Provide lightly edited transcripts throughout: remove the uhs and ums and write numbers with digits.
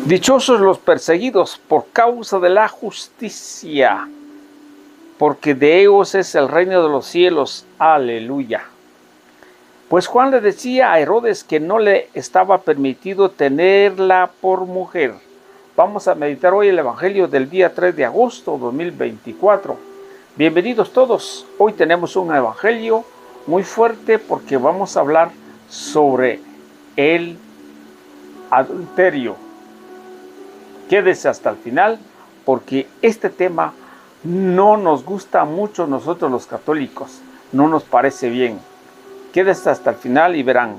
Dichosos los perseguidos por causa de la justicia, porque de ellos es el reino de los cielos. Aleluya. Pues Juan le decía a Herodes que no le estaba permitido tenerla por mujer. Vamos a meditar hoy el Evangelio del día 3 de agosto 2024. Bienvenidos todos. Hoy tenemos un Evangelio muy fuerte porque vamos a hablar sobre el adulterio. Quédese hasta el final porque este tema no nos gusta mucho a nosotros los católicos. No nos parece bien. Quédese hasta el final y verán.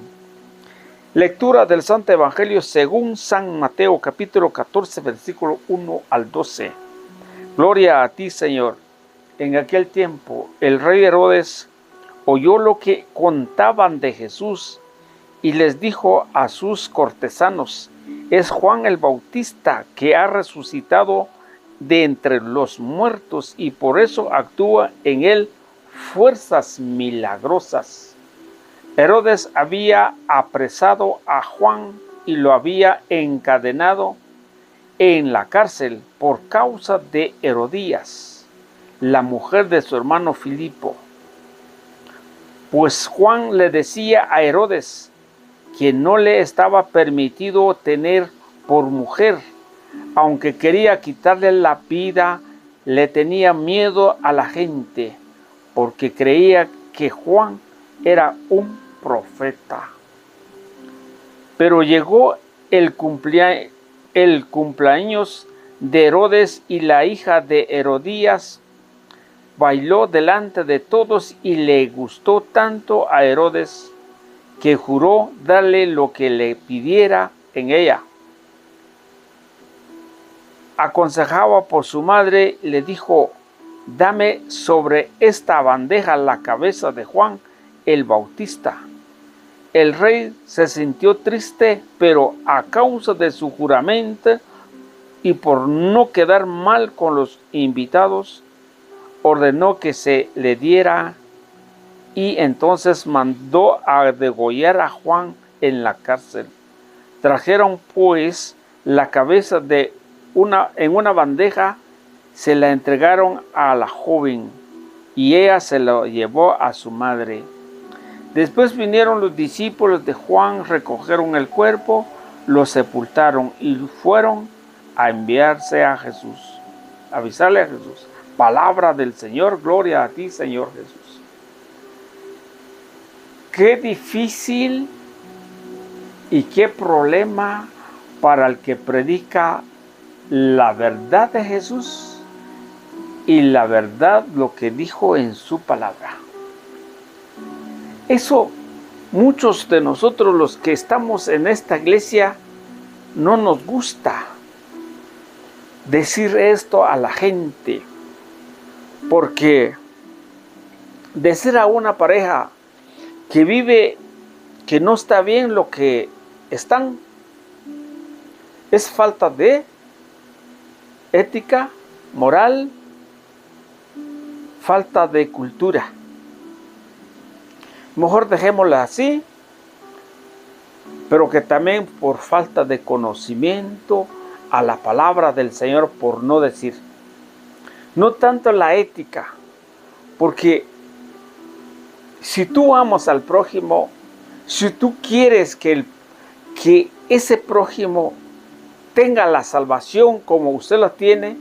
Lectura del Santo Evangelio según San Mateo, capítulo 14, versículo 1 al 12. Gloria a ti, Señor. En aquel tiempo, el rey Herodes oyó lo que contaban de Jesús y les dijo a sus cortesanos: es Juan el Bautista que ha resucitado de entre los muertos y por eso actúa en él fuerzas milagrosas. Herodes había apresado a Juan y lo había encadenado en la cárcel por causa de Herodías, la mujer de su hermano Filipo. Pues Juan le decía a Herodes que no le estaba permitido tener por mujer, aunque quería quitarle la vida, le tenía miedo a la gente, porque creía que Juan era un profeta. Pero llegó el cumpleaños de Herodes y la hija de Herodías bailó delante de todos y le gustó tanto a Herodes que juró darle lo que le pidiera en ella. Aconsejaba por su madre, le dijo: dame sobre esta bandeja la cabeza de Juan el Bautista. El rey se sintió triste, pero a causa de su juramento y por no quedar mal con los invitados, ordenó que se le diera, y entonces mandó a degollar a Juan en la cárcel. Trajeron pues la cabeza en una bandeja, se la entregaron a la joven y ella se la llevó a su madre. Después vinieron los discípulos de Juan, recogieron el cuerpo, lo sepultaron y fueron a enviarse a Jesús, avisarle a Jesús. Palabra del Señor, gloria a ti, Señor Jesús. Qué difícil y qué problema para el que predica la verdad de Jesús y la verdad, lo que dijo en su palabra. Eso muchos de nosotros los que estamos en esta iglesia no nos gusta decir esto a la gente, porque decir a una pareja que vive, que no está bien lo que están, es falta de ética, moral, falta de cultura. Mejor dejémosla así, pero que también por falta de conocimiento a la palabra del Señor, por no decir, no tanto la ética, porque si tú amas al prójimo, si tú quieres que ese prójimo tenga la salvación como usted la tiene,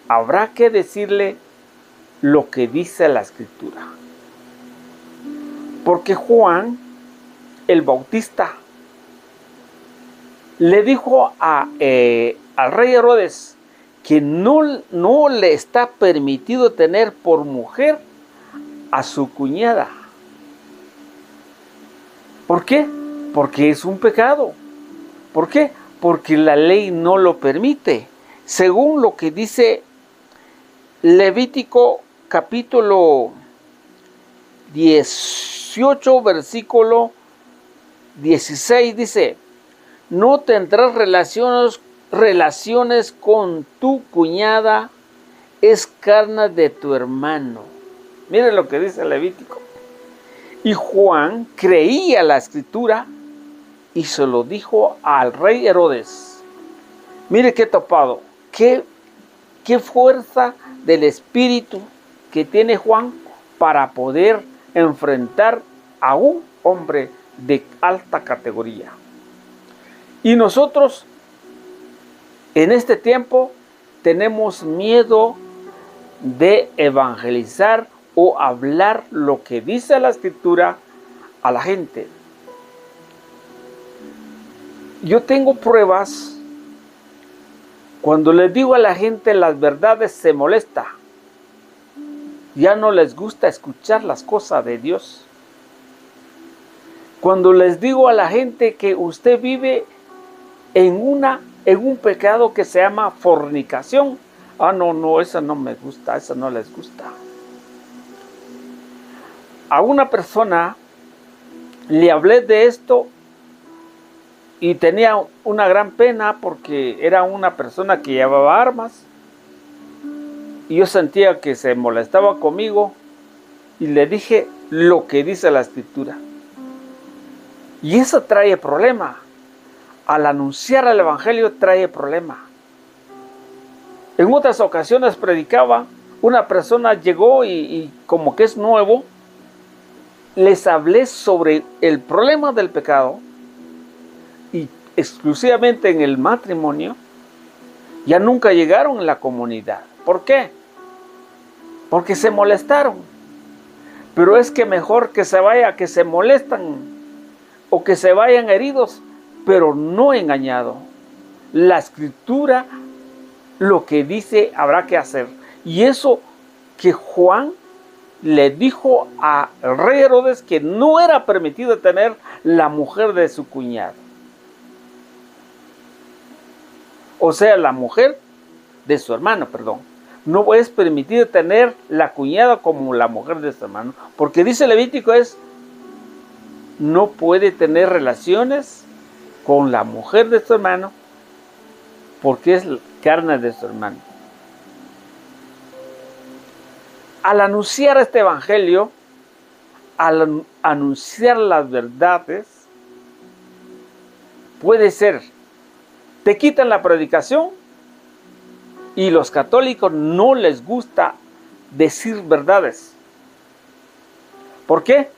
habrá que decirle lo que dice la Escritura. Porque Juan el Bautista le dijo al rey Herodes que no le está permitido tener por mujer a su cuñada. ¿Por qué? Porque es un pecado. ¿Por qué? Porque la ley no lo permite. Según lo que dice Levítico capítulo 18, versículo 16, dice: no tendrás relaciones con tu cuñada, es carne de tu hermano. Miren lo que dice Levítico. Y Juan creía la Escritura y se lo dijo al rey Herodes. Mire qué topado, qué fuerza del espíritu que tiene Juan para poder enfrentar a un hombre de alta categoría. Y nosotros en este tiempo tenemos miedo de evangelizar o hablar lo que dice la Escritura a la gente. Yo tengo pruebas. Cuando les digo a la gente las verdades se molesta. Ya no les gusta escuchar las cosas de Dios. Cuando les digo a la gente que usted vive en un pecado que se llama fornicación. No, esa no me gusta, esa no les gusta. A una persona le hablé de esto y tenía una gran pena porque era una persona que llevaba armas y yo sentía que se molestaba conmigo y le dije lo que dice la Escritura. Y eso trae problema. Al anunciar el Evangelio trae problema. En otras ocasiones predicaba, una persona llegó y como que es nuevo, les hablé sobre el problema del pecado y exclusivamente en el matrimonio. Ya nunca llegaron en la comunidad. ¿Por qué? Porque se molestaron. Pero es que mejor que se vaya, que se molestan o que se vayan heridos, pero no engañado. La Escritura lo que dice habrá que hacer. Y eso que Juan le dijo al rey Herodes que no era permitido tener la mujer de su cuñado. O sea, la mujer de su hermano, perdón. No es permitido tener la cuñada como la mujer de su hermano. Porque dice Levítico no puede tener relaciones con la mujer de su hermano porque es carne de su hermano. Al anunciar este evangelio, al anunciar las verdades, puede ser, te quitan la predicación y los católicos no les gusta decir verdades. ¿Por qué?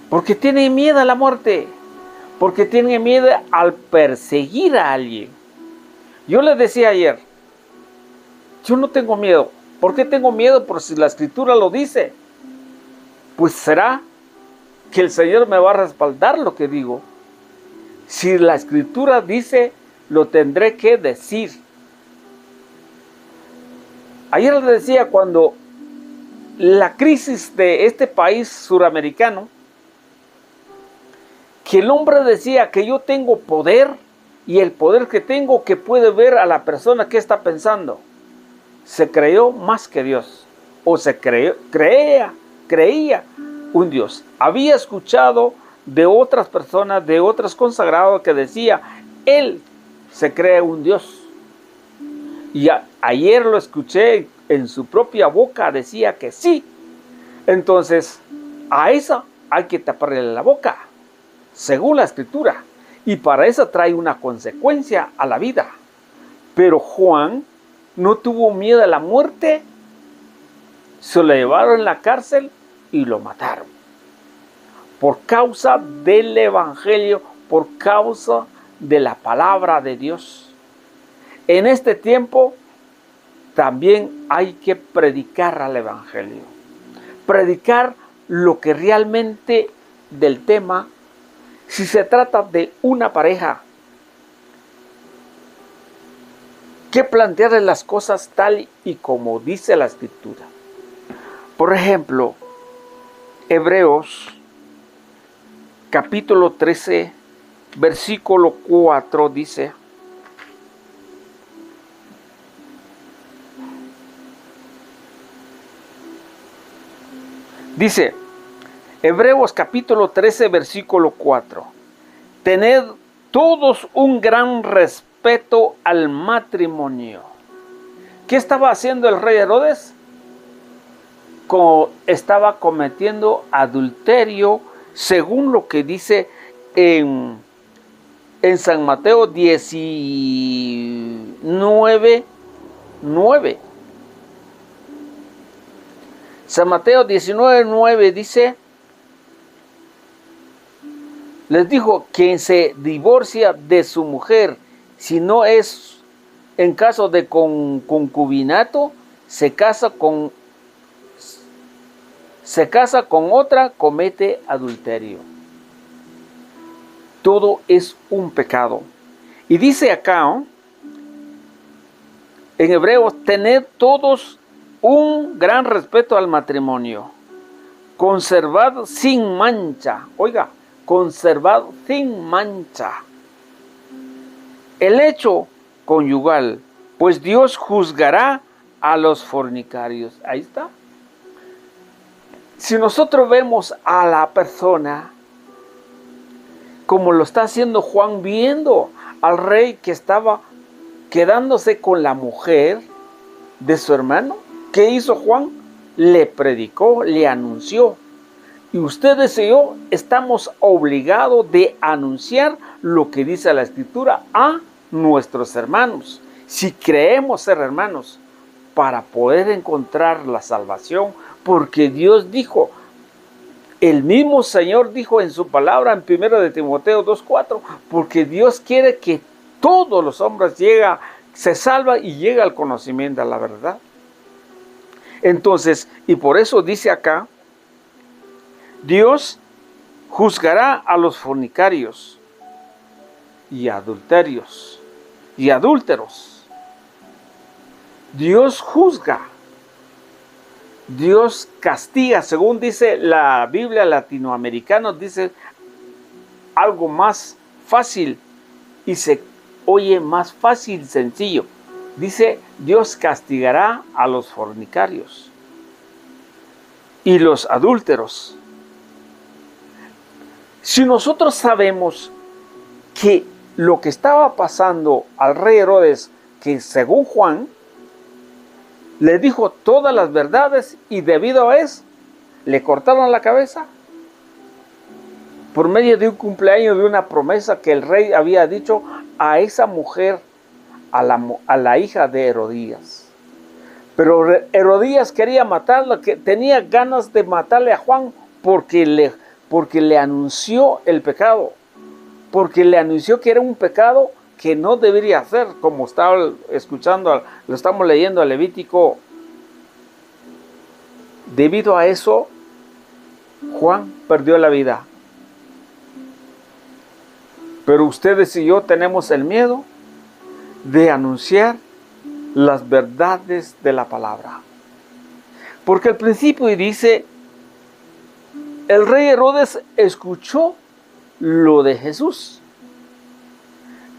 Porque tienen miedo a la muerte. Porque tienen miedo al perseguir a alguien. Yo les decía ayer, yo no tengo miedo. ¿Por qué tengo miedo? Por si la Escritura lo dice. Pues será que el Señor me va a respaldar lo que digo. Si la Escritura dice, lo tendré que decir. Ayer les decía, cuando la crisis de este país suramericano, que el hombre decía que yo tengo poder y el poder que tengo que puede ver a la persona que está pensando. Se creyó más que Dios o se creía un Dios. Había escuchado de otras personas, de otros consagrados que decía, él se cree un Dios. Y ayer lo escuché en su propia boca, decía que sí. Entonces, a esa hay que taparle la boca, según la Escritura. Y para eso trae una consecuencia a la vida. Pero Juan no tuvo miedo a la muerte. Se lo llevaron a la cárcel y lo mataron. Por causa del Evangelio, por causa de la palabra de Dios. En este tiempo también hay que predicar al Evangelio. Predicar lo que realmente del tema. Si se trata de una pareja, que plantearle las cosas tal y como dice la Escritura. Por ejemplo, Hebreos capítulo 13, versículo 4 dice: Hebreos capítulo 13, versículo 4. Tened todos un gran respeto al matrimonio. ¿Qué estaba haciendo el rey Herodes? Estaba cometiendo adulterio, según lo que dice en en San Mateo 19:9. San Mateo 19:9 dice, les dijo, quien se divorcia de su mujer, si no es en caso de concubinato, se casa con otra, comete adulterio. Todo es un pecado. Y dice acá, en Hebreos, tened todos un gran respeto al matrimonio, conservad sin mancha. Oiga, conservad sin mancha el hecho conyugal, pues Dios juzgará a los fornicarios. Ahí está. Si nosotros vemos a la persona como lo está haciendo Juan, viendo al rey que estaba quedándose con la mujer de su hermano, ¿qué hizo Juan? Le predicó, le anunció. Y ustedes y yo estamos obligados de anunciar lo que dice la Escritura a nuestros hermanos, si creemos ser hermanos, para poder encontrar la salvación, porque Dios dijo, el mismo Señor dijo en su palabra en 1 de Timoteo 2:4, porque Dios quiere que todos los hombres se salvan y lleguen al conocimiento de la verdad. Entonces, y por eso dice acá, Dios juzgará a los fornicarios y adúlteros. Dios juzga. Dios castiga, según dice la Biblia latinoamericana, dice algo más fácil y se oye más fácil, sencillo. Dice, Dios castigará a los fornicarios y los adúlteros. Si nosotros sabemos que lo que estaba pasando al rey Herodes, que según Juan, le dijo todas las verdades y debido a eso, le cortaron la cabeza por medio de un cumpleaños, de una promesa que el rey había dicho a esa mujer, a la hija de Herodías. Pero Herodías quería matarla, que tenía ganas de matarle a Juan porque le anunció el pecado, porque le anunció que era un pecado que no debería hacer, como estaba escuchando, lo estamos leyendo a Levítico. Debido a eso, Juan perdió la vida. Pero ustedes y yo tenemos el miedo de anunciar las verdades de la palabra. Porque al principio dice, el rey Herodes escuchó lo de Jesús.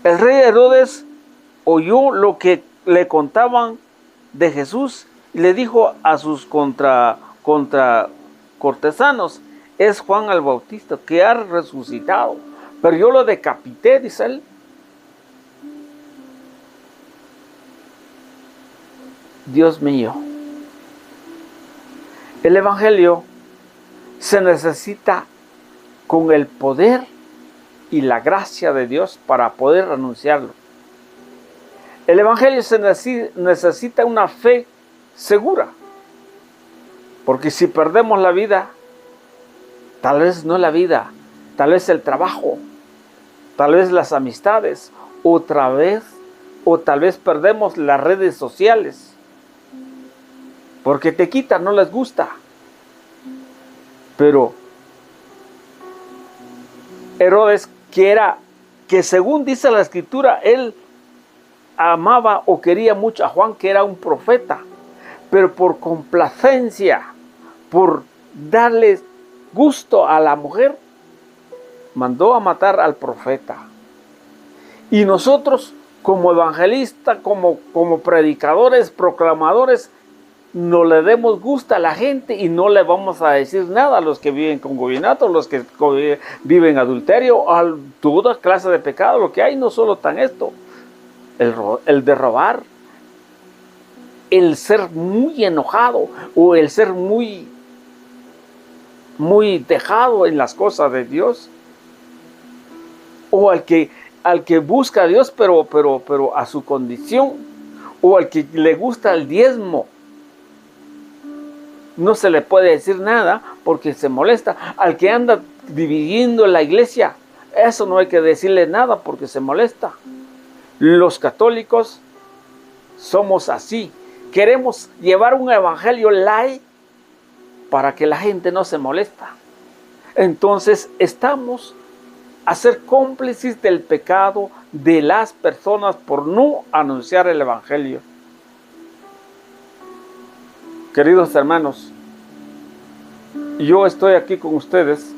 El rey Herodes oyó lo que le contaban de Jesús y le dijo a sus cortesanos, es Juan el Bautista que ha resucitado, pero yo lo decapité, dice él. Dios mío, el evangelio se necesita con el poder y la gracia de Dios para poder anunciarlo. El evangelio se necesita una fe segura, porque si perdemos la vida, tal vez no la vida, tal vez el trabajo, tal vez las amistades, o tal vez perdemos las redes sociales, porque te quitan, no les gusta. Pero Herodes, que según dice la Escritura, él amaba o quería mucho a Juan, que era un profeta, pero por complacencia, por darle gusto a la mujer, mandó a matar al profeta. Y nosotros, como evangelistas, como predicadores, proclamadores, no le demos gusto a la gente y no le vamos a decir nada a los que viven concubinato, los que viven adulterio, a toda clase de pecado, lo que hay, no solo tan esto, el de robar, el ser muy enojado o el ser muy dejado en las cosas de Dios, o el que al que busca a Dios, pero a su condición, o al que le gusta el diezmo, no se le puede decir nada porque se molesta. Al que anda dividiendo la iglesia, eso no hay que decirle nada porque se molesta. Los católicos somos así. Queremos llevar un evangelio light para que la gente no se molesta. Entonces estamos a ser cómplices del pecado de las personas por no anunciar el evangelio. Queridos hermanos, yo estoy aquí con ustedes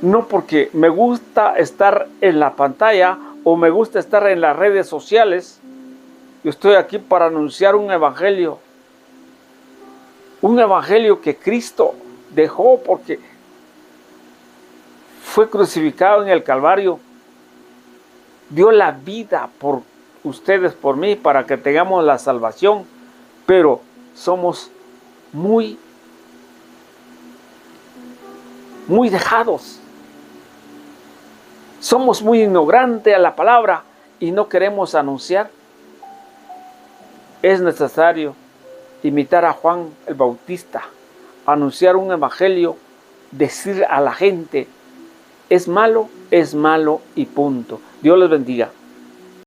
no porque me gusta estar en la pantalla o me gusta estar en las redes sociales. Yo estoy aquí para anunciar un evangelio que Cristo dejó porque fue crucificado en el Calvario, dio la vida por ustedes, por mí, para que tengamos la salvación, pero somos muy dejados. Somos muy ignorantes a la palabra y no queremos anunciar. Es necesario imitar a Juan el Bautista, anunciar un evangelio, decir a la gente, es malo y punto. Dios les bendiga.